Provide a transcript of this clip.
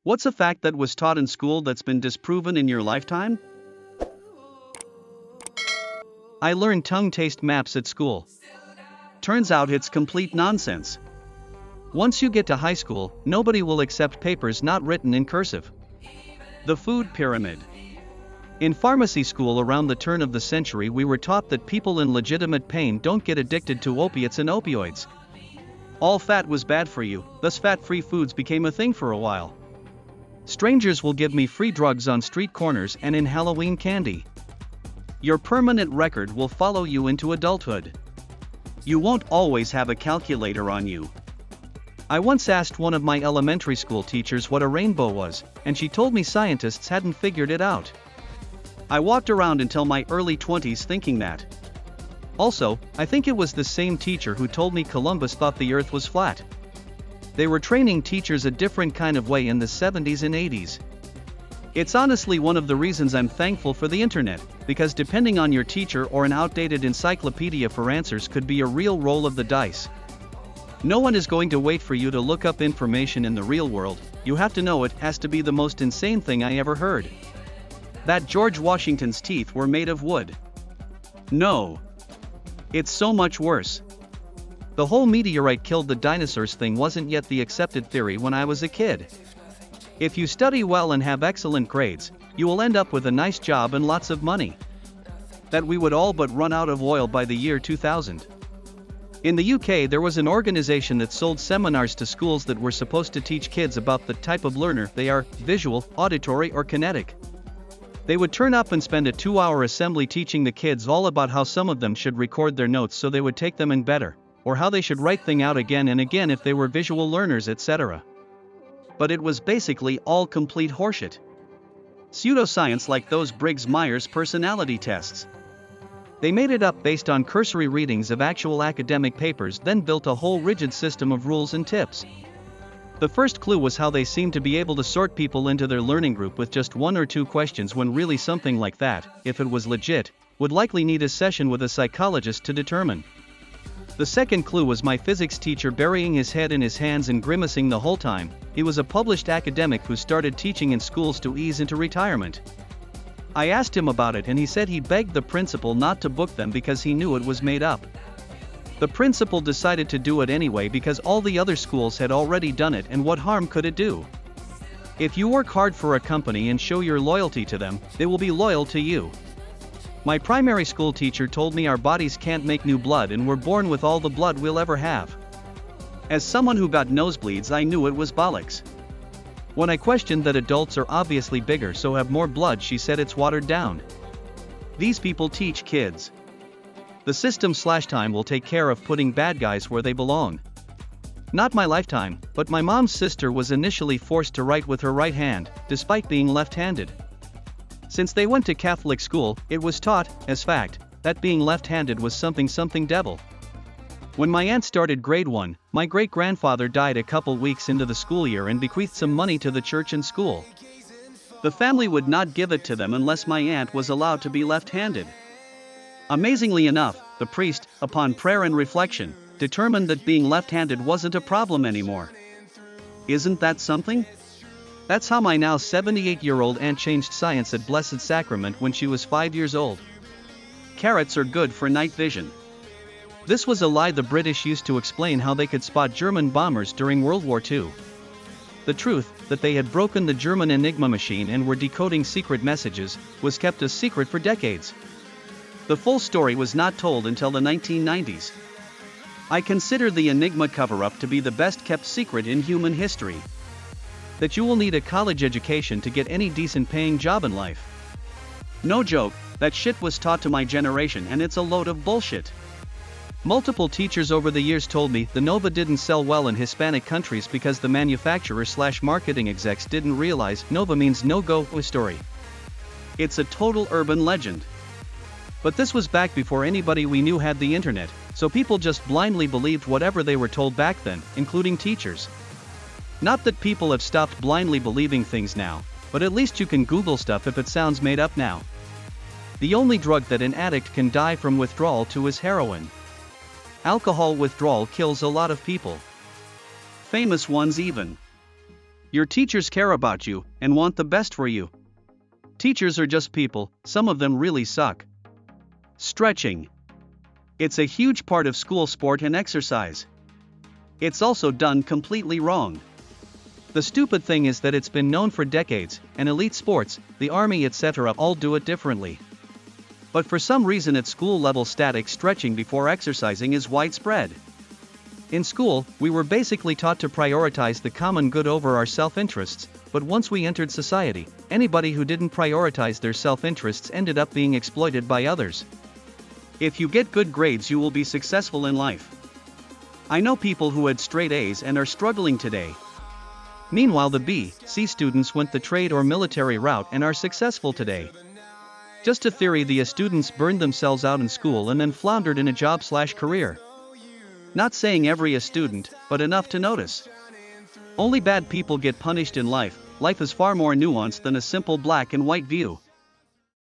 What's a fact that was taught in school that's been disproven in your lifetime? I learned tongue taste maps at school. Turns out it's complete nonsense. Once you get to high school, nobody will accept papers not written in cursive. The food pyramid. In pharmacy school around the turn of the century, we were taught that people in legitimate pain don't get addicted to opiates and opioids. All fat was bad for you, thus fat-free foods became a thing for a while. Strangers will give me free drugs on street corners and in Halloween candy. Your permanent record will follow you into adulthood. You won't always have a calculator on you. I once asked one of my elementary school teachers what a rainbow was, and she told me scientists hadn't figured it out. I walked around until my early 20s thinking that. Also, I think it was the same teacher who told me Columbus thought the earth was flat. They were training teachers a different kind of way in the 70s and 80s. It's honestly one of the reasons I'm thankful for the internet, because depending on your teacher or an outdated encyclopedia for answers could be a real roll of the dice. No one is going to wait for you to look up information in the real world. You have to know it. Has to be the most insane thing I ever heard. That George Washington's teeth were made of wood. No. It's so much worse. The whole meteorite killed the dinosaurs thing wasn't yet the accepted theory when I was a kid. If you study well and have excellent grades, you will end up with a nice job and lots of money. That we would all but run out of oil by the year 2000. In the UK, there was an organization that sold seminars to schools that were supposed to teach kids about the type of learner they are, visual, auditory or kinetic. They would turn up and spend a 2-hour assembly teaching the kids all about how some of them should record their notes so they would take them in better, or how they should write things out again and again if they were visual learners, etc. But it was basically all complete horseshit. Pseudoscience like those Briggs-Myers personality tests. They made it up based on cursory readings of actual academic papers, then built a whole rigid system of rules and tips. The first clue was how they seemed to be able to sort people into their learning group with just 1 or 2 questions, when really something like that, if it was legit, would likely need a session with a psychologist to determine. The second clue was my physics teacher burying his head in his hands and grimacing the whole time. He was a published academic who started teaching in schools to ease into retirement. I asked him about it and he said he begged the principal not to book them because he knew it was made up. The principal decided to do it anyway because all the other schools had already done it, and what harm could it do? If you work hard for a company and show your loyalty to them, they will be loyal to you. My primary school teacher told me our bodies can't make new blood and we're born with all the blood we'll ever have. As someone who got nosebleeds, I knew it was bollocks. When I questioned that adults are obviously bigger so have more blood, she said it's watered down. These people teach kids. The system/time will take care of putting bad guys where they belong. Not my lifetime, but my mom's sister was initially forced to write with her right hand, despite being left-handed. Since they went to Catholic school, it was taught, as fact, that being left-handed was something devil. When my aunt started grade 1, my great-grandfather died a couple weeks into the school year and bequeathed some money to the church and school. The family would not give it to them unless my aunt was allowed to be left-handed. Amazingly enough, the priest, upon prayer and reflection, determined that being left-handed wasn't a problem anymore. Isn't that something? That's how my now 78-year-old aunt changed science at Blessed Sacrament when she was 5 years old. Carrots are good for night vision. This was a lie the British used to explain how they could spot German bombers during World War II. The truth, that they had broken the German Enigma machine and were decoding secret messages, was kept a secret for decades. The full story was not told until the 1990s. I consider the Enigma cover-up to be the best-kept secret in human history. That you will need a college education to get any decent paying job in life. No joke, that shit was taught to my generation and it's a load of bullshit. Multiple teachers over the years told me the Nova didn't sell well in Hispanic countries because the manufacturer/marketing execs didn't realize Nova means no-go story. It's a total urban legend. But this was back before anybody we knew had the internet, so people just blindly believed whatever they were told back then, including teachers. Not that people have stopped blindly believing things now, but at least you can Google stuff if it sounds made up now. The only drug that an addict can die from withdrawal to is heroin. Alcohol withdrawal kills a lot of people. Famous ones even. Your teachers care about you and want the best for you. Teachers are just people, some of them really suck. Stretching. It's a huge part of school sport and exercise. It's also done completely wrong. The stupid thing is that it's been known for decades, and elite sports, the army etc. all do it differently. But for some reason at school level static stretching before exercising is widespread. In school, we were basically taught to prioritize the common good over our self-interests, but once we entered society, anybody who didn't prioritize their self-interests ended up being exploited by others. If you get good grades you will be successful in life. I know people who had straight A's and are struggling today. Meanwhile the B, C students went the trade or military route and are successful today. Just a theory: the A students burned themselves out in school and then floundered in a job/career. Not saying every A student, but enough to notice. Only bad people get punished in life. Life is far more nuanced than a simple black and white view.